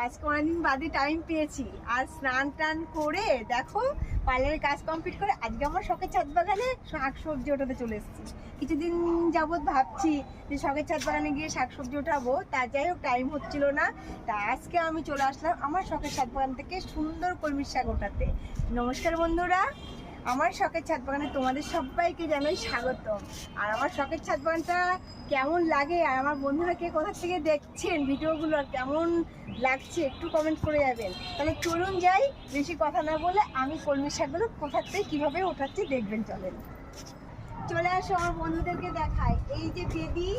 আজকে অনেকদিন বাদে টাইম পেয়েছি। আর স্নান টান করে দেখো পার্লারের কাজ কমপ্লিট করে আজকে আমার শখের ছাদ বাগানে শাকসবজি ওঠাতে চলে এসেছি। কিছুদিন যাবৎ ভাবছি যে শখের ছাদ বাগানে গিয়ে শাকসবজি ওঠাবো, তা যাই হোক টাইম হচ্ছিল না। তা আজকে আমি চলে আসলাম আমার শখের ছাদ বাগান থেকে সুন্দর কলমির শাক ওঠাতে। নমস্কার বন্ধুরা, আমার শখের ছাদ বাগানে তোমাদের সবাইকে জানাই স্বাগতম। আর আমার শখের ছাদ বাগানটা কেমন লাগে আর আমার বন্ধুরা কে কোথা থেকে দেখছেন ভিডিওগুলো আর কেমন লাগছে একটু কমেন্ট করে যাবেন। তাহলে চলুন যাই, বেশি কথা না বলে আমি কলমি শাকগুলো কোথা থেকে কীভাবে ওঠাচ্ছি দেখবেন। চলে আসো, আমার বন্ধুদেরকে দেখাই। এই যে বেবি,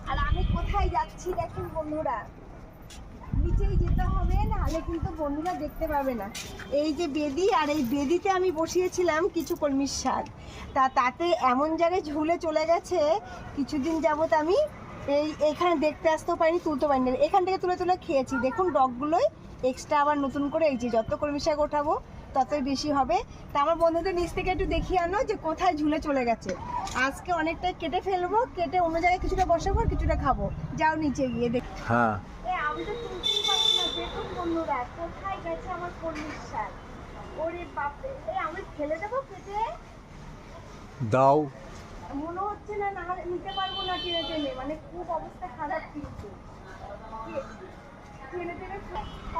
আর আমি কোথায় যাচ্ছি দেখেন বন্ধুরা, নিচেই যেতে হবে, নাহলে কিন্তু বন্ধুরা দেখতে পাবে না। এই যে বেদি, আর এই বেদিতে আমি বসিয়েছিলাম কিছু কলমির শাক, তাতে এমন জায়গায় ঝুলে চলে গেছে। কিছুদিন যাবত আমি এইখানে দেখতে আসতেও পারিনি, তুলতে পারিনি, এখান থেকে তুলে তুলে খেয়েছি। দেখুন ডগগুলোই এক্সট্রা আবার নতুন করে এই যে যত কলমির শাক ওঠাবো ততই বেশি হবে। তা আমার বন্ধুদের নিচ থেকে একটু দেখিয়ে আনো যে কোথায় ঝুলে চলে গেছে। আজকে অনেকটাই কেটে ফেলবো, কেটে অন্য জায়গায় কিছুটা বসাবো আর কিছুটা খাবো। যাও নিচে গিয়ে দেখ। হ্যাঁ, আমি তো তুলতেই পারি না। দেখুন বন্ধুরা কোথায় গেছে আমার কলমির শাক। ওরে বাপরে, আমি ফেলে দেবো কেটে? দাও। মনে হচ্ছে না, না নিতে পারবো না টেনে টেনে, মানে খুব অবস্থা খারাপ। কিন্তু টেনে টেনে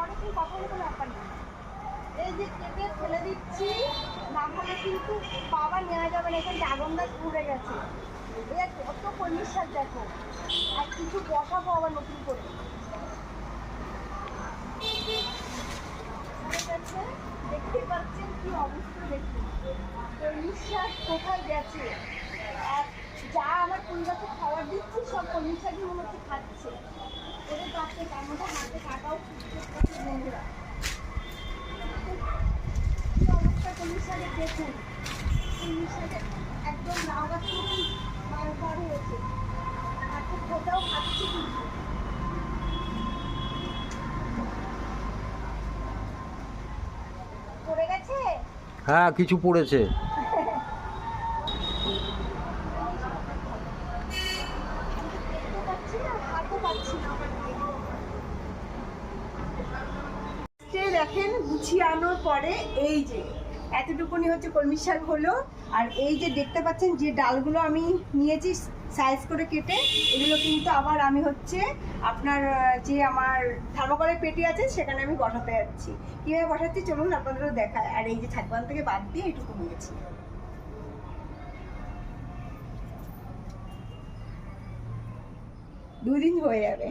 অনেকদিন কখনো কোনো ব্যাপার না। এই যে কেটে ফেলে দিচ্ছি, না হলে কিন্তু বাবা নেওয়া যাবে না। এখানে ড্রাগনটা ঘুরে গেছে। এই কত কলমির শাক দেখো, আর কিছু বসাবো আবার নতুন করে। দেখতে পাচ্ছেন কি অবস্থা, দেখুন কলমির শাক কোথায় গেছে। আর যা আমার পরিবারকে খাবার দিচ্ছি সব কলমির শাকই মনে হচ্ছে খাচ্ছে। ওদের পাচ্ছে, তার মধ্যে হাতে কাটাও খুঁজতে বন্ধুরা। কি অবস্থা কলমির শাকের দেখুন। কলমির শাকের একদম লাউ গাছের মতন বার হয়েছে, হাতে খোঁজাও খাচ্ছে কিন্তু। পড়ে গেছে? হ্যাঁ, কিছু পড়েছে। দেখেন গুছিয়ে আনার পরে এই যে এতটুকুনি হচ্ছে কলমি শাক হলো। আর এই যে দেখতে পাচ্ছেন যে ডালগুলো আমি নিয়েছি সাইজ করে কেটে, এগুলো কিন্তু আবার আমি হচ্ছে আপনার যে আমার থার্মোকলের পেটি আছে সেখানে আমি বসাতে যাচ্ছি। কীভাবে বসাচ্ছি চলুন আপনাদেরও দেখায়। আর এই যে ছাদবান থেকে বাদ দিয়ে এটুকু নিয়েছি। 2 দিন হয়ে যাবে।